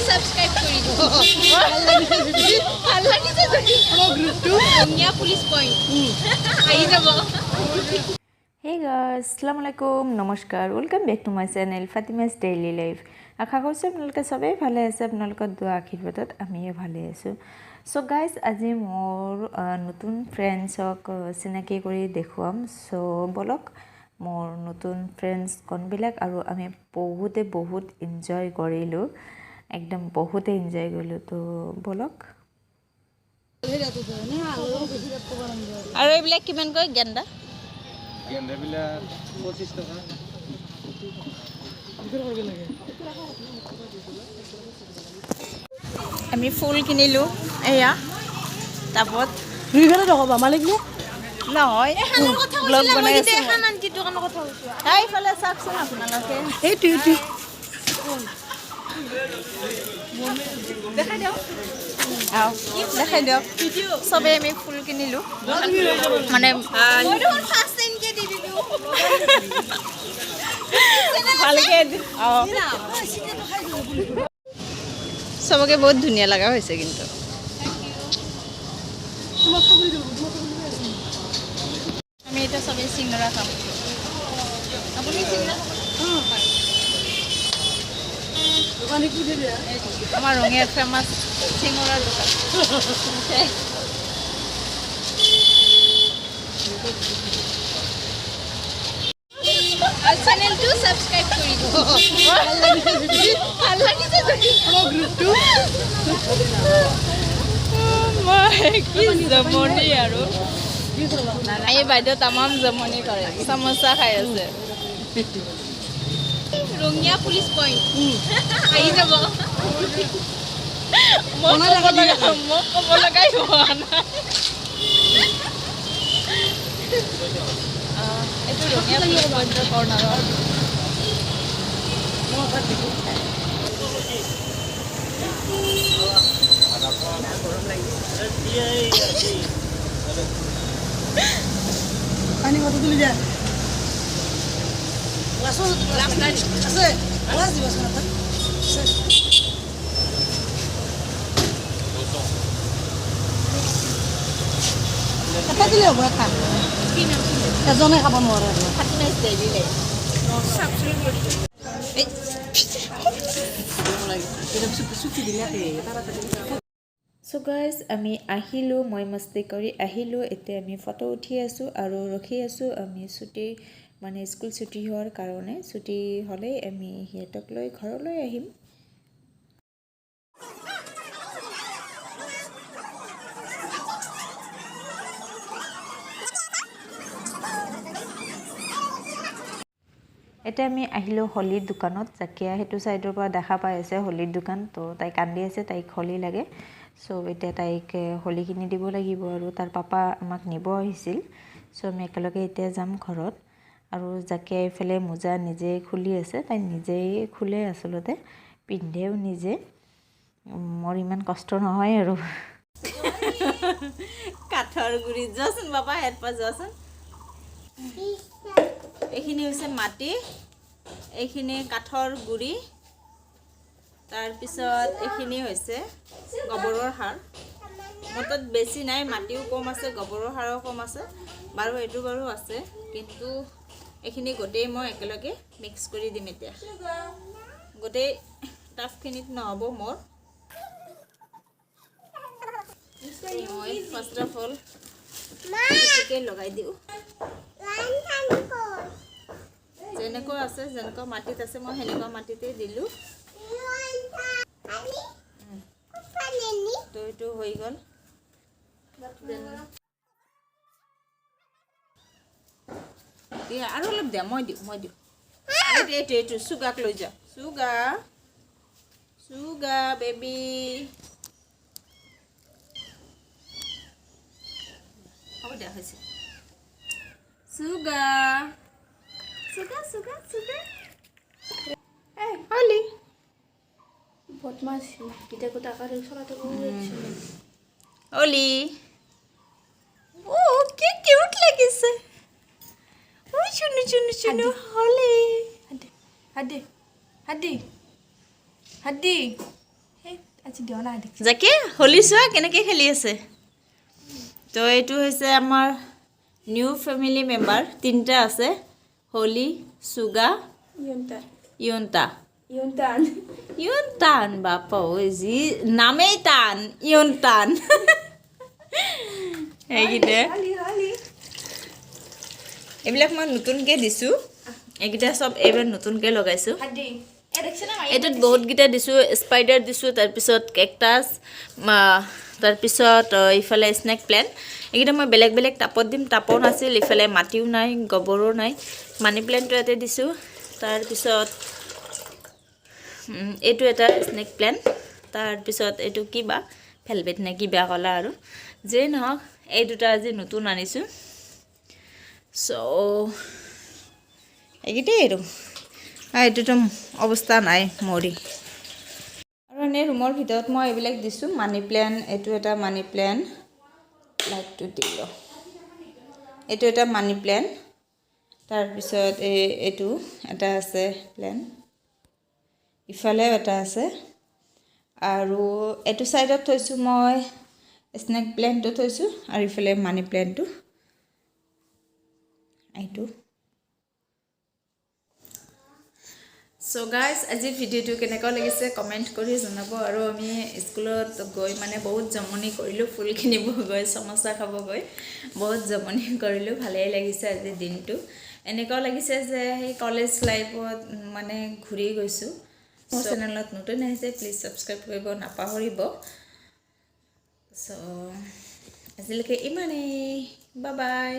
Subscribe কৰি দিব ভাল লাগিছে যদি আমাৰ গ্ৰুপটো ধুনীয়া পুলিশ পইণ্ট আহি যাব Hey guys, Assalamualaikum, Namaskar. Welcome back to my channel Fatima's Daily Life. আশা কৰিছোঁ আপোনালোকে সবেই ভালে আছে আপোনালোকৰ দোৱা আশীৰ্বাদত আমিও ভালে আছোঁ সো গাইজ আজি মোৰ নতুন ফ্ৰেণ্ডছক চিনাকি কৰি দেখুৱাম সো বলক মোৰ নতুন ফ্ৰেণ্ডছ কোনবিলাক আৰু আমি বহুত এনজয় কৰিলোঁ একদম বহুতে এনজয় কৰিলোঁ তো বলক আৰু এইবিলাক কিমান কয় গেন্দা গেন্দাবিলাক 25 টকা আমি ফুল কিনিলোঁ এয়া টাবত দুইফালে নক'বা মালিক নে নহয় ব্লগ বনাই আছোঁ এইফালে চাওকচোন আপোনালোকে এইটো দেখাই দিয়ক চবেই আমি ফুল কিনিলোঁ মানে ভালকে চবকে বহুত ধুনীয়া লগা হৈছে কিন্তু আমি এতিয়া চবেই চিংৰা খাম আপুনি চিংৰা আমাৰ ৰঙিয়াত ফেমাছ চিঙৰাৰ দোকান চেনেলটো সাবস্ক্ৰাইব কৰি দিব ভাল লাগিছে যদি আমাৰ গ্ৰুপটো কি জমনি আৰু এই বাইদেউ তামাম জমনি কৰে সামোসা খাই আছে ৰঙিয়া পুলিশ পইণ্ট আহি যাব মোক ক'ব লগাই হোৱা নাই এইটো ৰঙিয়া পুলিশ পইণ্টৰ কৰ্ণাৰৰ পানী কত তুলি যা আছে আৱাজ দিবাচোন এটা এটা দিলে হ'ব এটা এজনে খাব নোৱাৰে ফাতিমা's daily life সো গাইজ আমি আহিলোঁ মই মস্তি কৰি আহিলোঁ এতিয়া আমি ফটো উঠি আছোঁ আৰু ৰখি আছোঁ আমি ছুটি মানে স্কুল ছুটি হোৱাৰ কাৰণে ছুটি হ'লেই আমি সিহঁতক লৈ ঘৰলৈ আহিম এতিয়া আমি আহিলোঁ হলিৰ দোকানত জাকিয়া সেইটো চাইডৰ পৰা দেখা পাই আছে হলিৰ দোকান তো তাই কান্দি আছে তাইক হলি লাগে সো এতিয়া তাইক হলি কিনি দিব লাগিব আৰু তাৰ পাপা আমাক নিব আহিছিল সো আমি একেলগে এতিয়া যাম ঘৰত আৰু জাকিয়া এইফালে মোজা নিজে খুলি আছে তাই নিজেই খোলে আচলতে পিন্ধেও নিজে মোৰ ইমান কষ্ট নহয় আৰু কাঠৰ গুৰি যোৱাচোন বাবা হেডপা যোৱাচোন এইখিনি হৈছে মাটি এইখিনি কাঠৰ গুৰি তাৰপিছত এইখিনি হৈছে গোবৰৰ সাৰ মোৰ তাত বেছি নাই মাটিও কম আছে গোবৰৰ সাৰো কম আছে বাৰু এইটো বাৰু আছে কিন্তু এইখিনি গোটেই মই একেলগে মিক্স কৰি দিম এতিয়া গোটেই টাফখিনিত নহ'ব মোৰ মই ফাৰ্ষ্ট অফ অল এটাকে লগাই দিওঁ যেনেকুৱা আছে যেনেকুৱা মাটিত আছে মই সেনেকুৱা মাটিতে দিলোঁ তো এইটো হৈ গ'ল দিয়া আৰু অলপ দিয়া মই দিওঁ এইটো চুগাক লৈ যা চুগা বেবী হ'ব দিয়া হৈছে চুগা এই হলি বদমাছ এতিয়া গোটা কাৰে চলাতে হলি ও কি কিউট লাগিছে ও চুনু হলি হাড্ডি হাড্ডি হাড্ডি জাকি হোলী চোৱা কেনেকৈ খেলি আছে তো এইটো হৈছে আমাৰ নিউ ফেমিলি মেম্বাৰ তিনিটা আছে হোলী চুগা ইয়ন্তান বাপা ঐ যি নামেই টান ইয়ন্তান এইকেইটা এইবিলাক মই নতুনকৈ দিছোঁ এইকেইটা চব এইবাৰ নতুনকৈ লগাইছোঁ এইটোত বহুতকেইটা দিছোঁ স্পাইডাৰ দিছোঁ তাৰপিছত কেকটাছ তাৰপিছত ইফালে স্নেক প্লেণ্ট এইকেইটা মই বেলেগ বেলেগ টাপত দিম টাপো নাছিল ইফালে মাটিও নাই গোবৰো নাই মানি প্লেণ্টটো ইয়াতে দিছোঁ তাৰপিছত এইটো এটা স্নেক প্লেণ্ট তাৰপিছত এইটো কিবা ভেলভেট নে কিবা ক'লা আৰু যে নহওক এই দুটা আজি নতুন আনিছোঁ চ' এইকেইটাই আৰু এইটোতো অৱস্থা নাই মৰি আৰু এনেই ৰুমৰ ভিতৰত মই এইবিলাক দিছোঁ মানি প্লেণ্ট এইটো এটা মানি প্লেণ্ট লাইটটো দিলোঁ এইটো এটা মানি প্লেণ্ট তাৰপিছত এইটো এটা আছে প্লেণ্ট ইফালেও এটা আছে আৰু এইটো ছাইডত থৈছোঁ মই স্নেক প্লেণ্টটো থৈছোঁ আৰু ইফালে মানি প্লেণ্টটো এইটো চ' গাইজ আজি ভিডিঅ'টো কেনেকুৱা লাগিছে কমেণ্ট কৰি জনাব আৰু আমি স্কুলত গৈ মানে বহুত জমনি কৰিলোঁ ফুল কিনিব গৈ চামোচা খাব গৈ বহুত জমনি কৰিলোঁ ভালেই লাগিছে আজি দিনটো এনেকুৱাও লাগিছে যে সেই কলেজ লাইফত মানে ঘূৰি গৈছোঁ মোৰ চেনেলত নতুন আহিছে প্লিজ ছাবস্ক্ৰাইব কৰিব নাপাহৰিব চ' আজিলৈকে ইমানেই বাই বাই